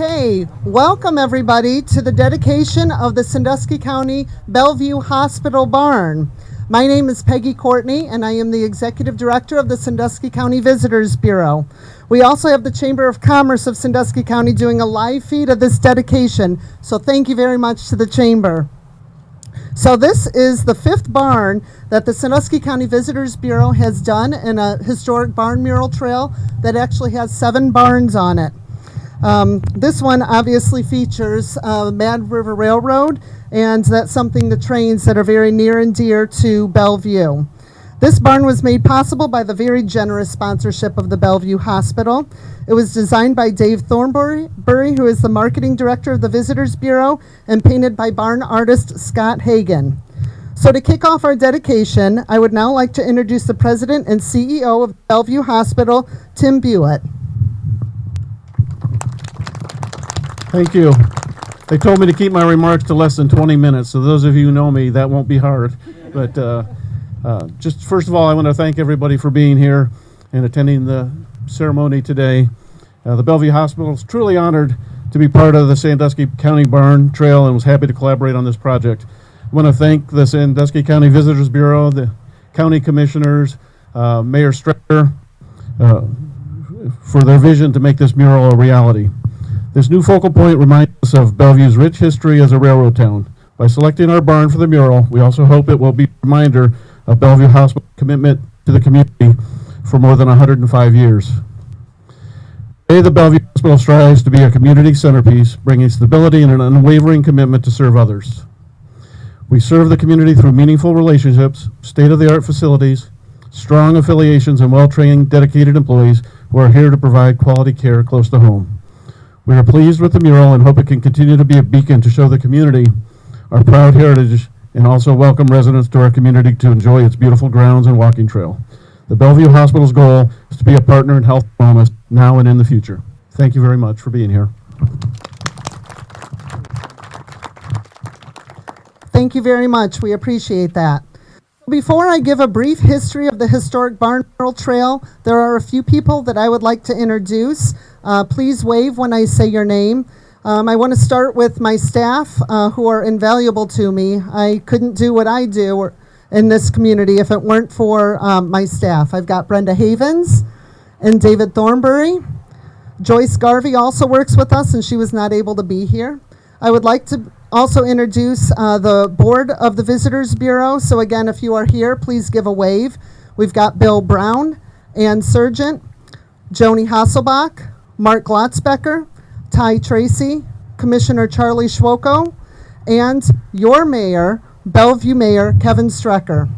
Okay, welcome everybody to the dedication of the Sandusky County Bellevue Hospital barn. My name is Peggy Courtney and I am the Executive Director of the Sandusky County Visitors Bureau. We also have the Chamber of Commerce of Sandusky County doing a live feed of this dedication, so thank you very much to the Chamber. So this is the fifth barn that the Sandusky County Visitors Bureau has done in a historic barn mural trail that actually has 7 barns on it. This one obviously features Mad River Railroad, and that's something the trains that are very near and dear to Bellevue. This barn was made possible by the very generous sponsorship of the Bellevue Hospital. It was designed by Dave Thornbury, who is the marketing director of the Visitors Bureau, and painted by barn artist Scott Hagan. So to kick off our dedication, I would now like to introduce the president and CEO of Bellevue Hospital, Tim Buett. Thank you. They told me to keep my remarks to less than 20 minutes, so those of you who know me, that won't be hard. But just first of all, I want to thank everybody for being here and attending the ceremony today. The Bellevue Hospital is truly honored to be part of the Sandusky County Barn Trail and was happy to collaborate on this project. I want to thank the Sandusky County Visitors Bureau, the county commissioners, Mayor Strecker, for their vision to make this mural a reality. This new focal point reminds us of Bellevue's rich history as a railroad town. By selecting our barn for the mural, we also hope it will be a reminder of Bellevue Hospital's commitment to the community for more than 105 years. Today, the Bellevue Hospital strives to be a community centerpiece, bringing stability and an unwavering commitment to serve others. We serve the community through meaningful relationships, state-of-the-art facilities, strong affiliations, and well-trained, dedicated employees who are here to provide quality care close to home. We are pleased with the mural and hope it can continue to be a beacon to show the community our proud heritage and also welcome residents to our community to enjoy its beautiful grounds and walking trail. The Bellevue Hospital's goal is to be a partner in health and wellness now and in the future. Thank you very much for being here. Thank you very much. We appreciate that. Before I give a brief history of the historic barn mural trail, there are a few people that I would like to introduce. Please wave when I say your name. I want to start with my staff who are invaluable to me. I couldn't do what I do in this community if it weren't for my staff. I've got Brenda Havens and David Thornbury. Joyce Garvey also works with us, and she was not able to be here. I would like to also introduce the board of the Visitors Bureau. So again, if you are here, please give a wave. We've got Bill Brown, Ann Sargent, Joni Hasselbach, Mark Glotzbecker, Ty Tracy, Commissioner Charlie Schwoko, and your mayor, Bellevue Mayor Kevin Strecker.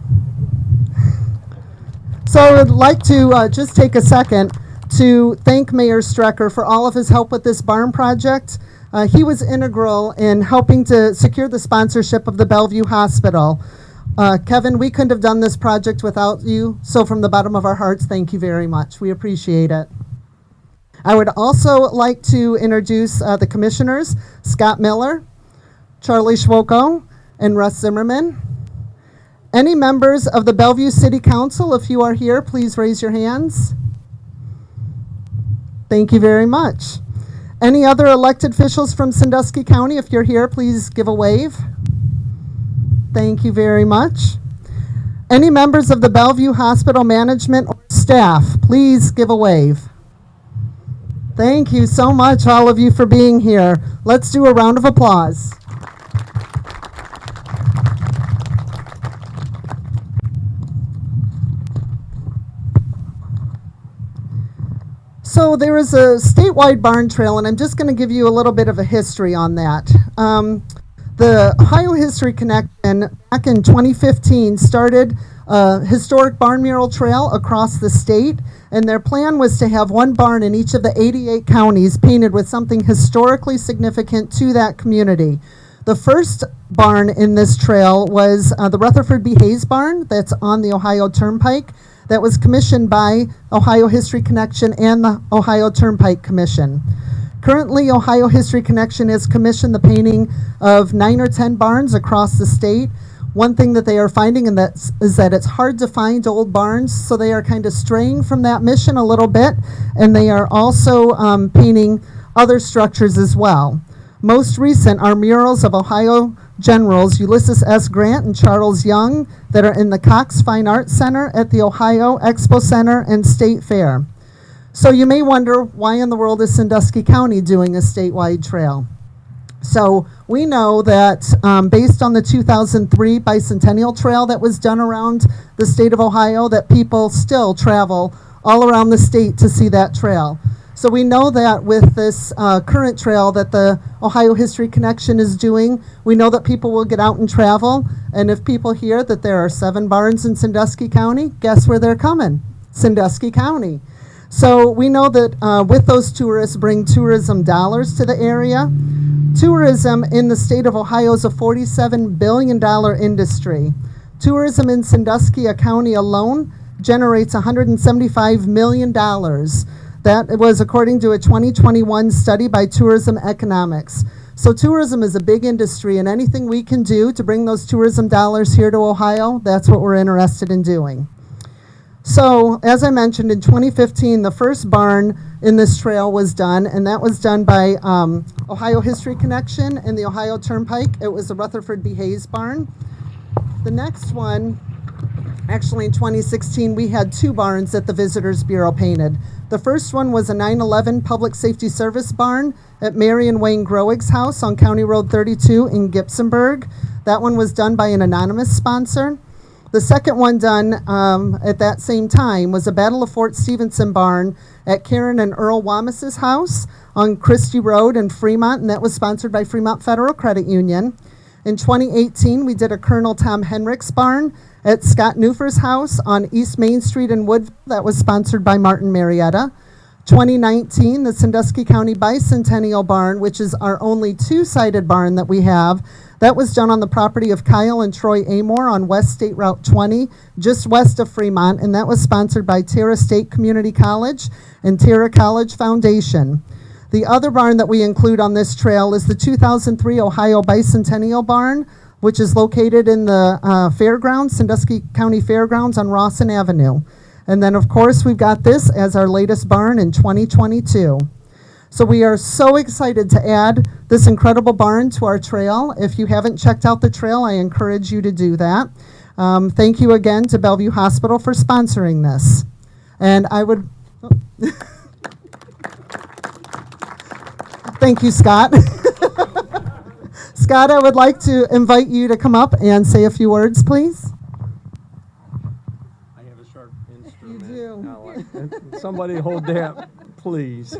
So I would like to just take a second to thank Mayor Strecker for all of his help with this barn project. He was integral in helping to secure the sponsorship of the Bellevue Hospital. Kevin, we couldn't have done this project without you, so from the bottom of our hearts, thank you very much. We appreciate it. I would also like to introduce the commissioners, Scott Miller, Charlie Schwoko, and Russ Zimmerman. Any members of the Bellevue City Council, if you are here, please raise your hands. Thank you very much. Any other elected officials from Sandusky County, if you're here, please give a wave. Thank you very much. Any members of the Bellevue Hospital management or staff, please give a wave. Thank you so much, all of you, for being here. Let's do a round of applause. So there is a statewide barn trail, and I'm just going to give you a little bit of a history on that. The Ohio History Connection back in 2015 started a historic barn mural trail across the state, and their plan was to have one barn in each of the 88 counties painted with something historically significant to that community. The first barn in this trail was the Rutherford B. Hayes barn that's on the Ohio Turnpike. That was commissioned by Ohio History Connection and the Ohio Turnpike Commission. Currently, Ohio History Connection has commissioned the painting of 9 or 10 barns across the state. One thing that they are finding is that it's hard to find old barns, so they are kind of straying from that mission a little bit, and they are also painting other structures as well. Most recent are murals of Ohio generals Ulysses S. Grant and Charles Young that are in the Cox Fine Arts Center at the Ohio Expo Center and State Fair. So you may wonder, why in the world is Sandusky County doing a statewide trail? So we know that based on the 2003 Bicentennial Trail that was done around the state of Ohio, that people still travel all around the state to see that trail. So we know that with this current trail that the Ohio History Connection is doing, we know that people will get out and travel. And if people hear that there are 7 barns in Sandusky County, guess where they're coming? Sandusky County. So we know that with those tourists bring tourism dollars to the area. Tourism in the state of Ohio is a $47 billion industry. Tourism in Sandusky County alone generates $175 million. That was according to a 2021 study by Tourism Economics. So tourism is a big industry, and anything we can do to bring those tourism dollars here to Ohio, that's what we're interested in doing. So, as I mentioned, in 2015, the first barn in this trail was done, and that was done by Ohio History Connection and the Ohio Turnpike. It was the Rutherford B. Hayes barn. The next one, actually in 2016, we had 2 barns that the Visitors Bureau painted. The first one was a 9/11 Public Safety Service barn at Mary and Wayne Groig's house on County Road 32 in Gibsonburg. That one was done by an anonymous sponsor. The second one done at that same time was a Battle of Fort Stevenson barn at Karen and Earl Wamas's house on Christie Road in Fremont, and that was sponsored by Fremont Federal Credit Union. In 2018, we did a Colonel Tom Henricks barn at Scott Newfer's house on East Main Street in Woodville. That was sponsored by Martin Marietta. 2019, the Sandusky County Bicentennial Barn, which is our only 2-sided barn that we have. That was done on the property of Kyle and Troy Amore on West State Route 20, just west of Fremont, and that was sponsored by Terra State Community College and Terra College Foundation. The other barn that we include on this trail is the 2003 Ohio Bicentennial Barn, which is located in the fairgrounds, Sandusky County Fairgrounds on Rawson Avenue. And then, of course, we've got this as our latest barn in 2022. So we are so excited to add this incredible barn to our trail. If you haven't checked out the trail, I encourage you to do that. Thank you again to Bellevue Hospital for sponsoring this. And I would... Thank you, Scott. Scott, I would like to invite you to come up and say a few words, please. I have a sharp instrument. You do. Now, somebody hold that, please.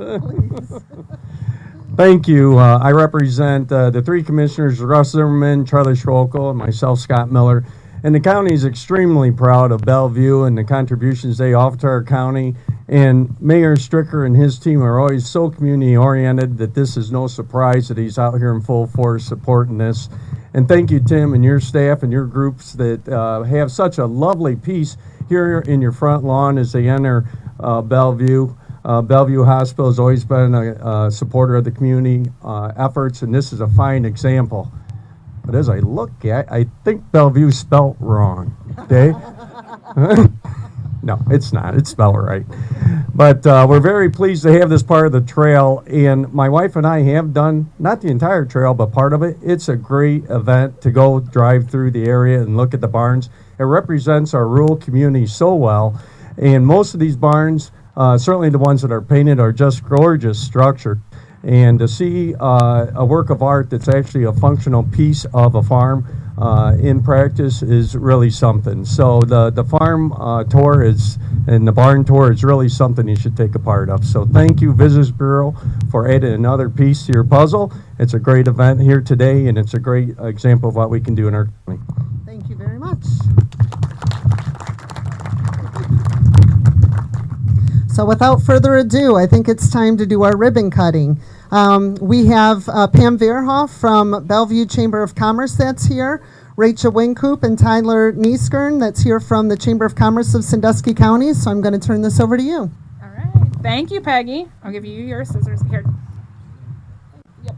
Thank you. I represent the 3 commissioners, Russ Zimmerman, Charlie Schrokel, and myself, Scott Miller. And the county is extremely proud of Bellevue and the contributions they offer to our county. And Mayor Stricker and his team are always so community-oriented that this is no surprise that he's out here in full force supporting this. And thank you, Tim, and your staff and your groups that have such a lovely piece here in your front lawn as they enter Bellevue. Bellevue Hospital has always been a supporter of the community efforts, and this is a fine example. But as I look at, I think Bellevue spelt wrong. Okay? No, it's not. It's spelled right. But we're very pleased to have this part of the trail. And my wife and I have done, not the entire trail, but part of it. It's a great event to go drive through the area and look at the barns. It represents our rural community so well. And most of these barns, certainly the ones that are painted, are just gorgeous structure. And to see a work of art that's actually a functional piece of a farm in practice is really something. So the farm tour is, and the barn tour is really something you should take a part of. So thank you, Visitors Bureau, for adding another piece to your puzzle. It's a great event here today, and it's a great example of what we can do in our county. Thank you very much. So without further ado, I think it's time to do our ribbon cutting. We have Pam Verhoff from Bellevue Chamber of Commerce that's here, Rachel Wincoop and Tyler Nieskern that's here from the Chamber of Commerce of Sandusky County. So I'm going to turn this over to you. All right. Thank you, Peggy. I'll give you your scissors here. Yep.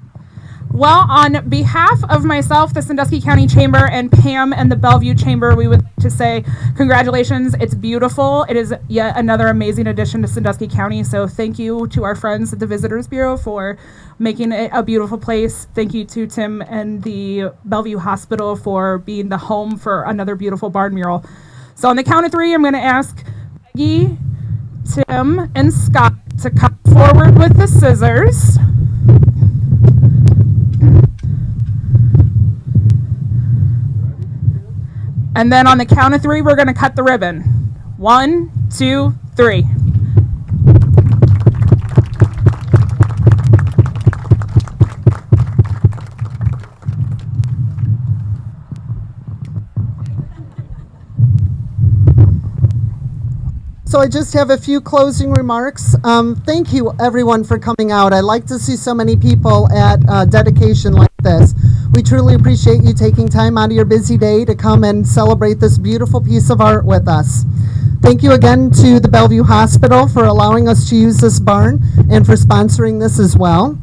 Well, on behalf of myself, the Sandusky County Chamber, and Pam and the Bellevue Chamber, we would like to say congratulations. It's beautiful. It is yet another amazing addition to Sandusky County. So thank you to our friends at the Visitors Bureau for making it a beautiful place. Thank you to Tim and the Bellevue Hospital for being the home for another beautiful barn mural. So on the count of three, I'm going to ask Peggy, Tim, and Scott to come forward with the scissors. And then on the count of three, we're going to cut the ribbon. 1, 2, 3. So I just have a few closing remarks. Thank you everyone for coming out. I like to see so many people at dedication like this. We truly appreciate you taking time out of your busy day to come and celebrate this beautiful piece of art with us. Thank you again to the Bellevue Hospital for allowing us to use this barn and for sponsoring this as well.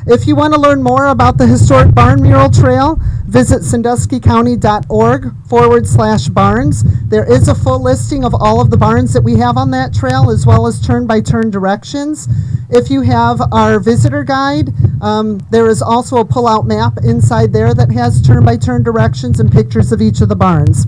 If you want to learn more about the historic barn mural trail, visit sanduskycounty.org/barns. There is a full listing of all of the barns that we have on that trail, as well as turn-by-turn directions. If you have our visitor guide, there is also a pull-out map inside there that has turn-by-turn directions and pictures of each of the barns.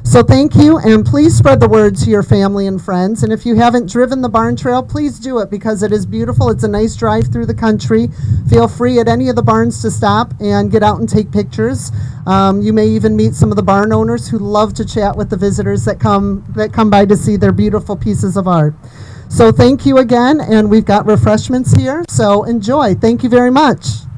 So thank you, and please spread the word to your family and friends. And if you haven't driven the barn trail, please do it because it is beautiful. It's a nice drive through the country. Feel free at any of the barns to stop and get out and take pictures. You may even meet some of the barn owners who love to chat with the visitors that come by to see their beautiful pieces of art. So thank you again, and we've got refreshments here, so enjoy. Thank you very much.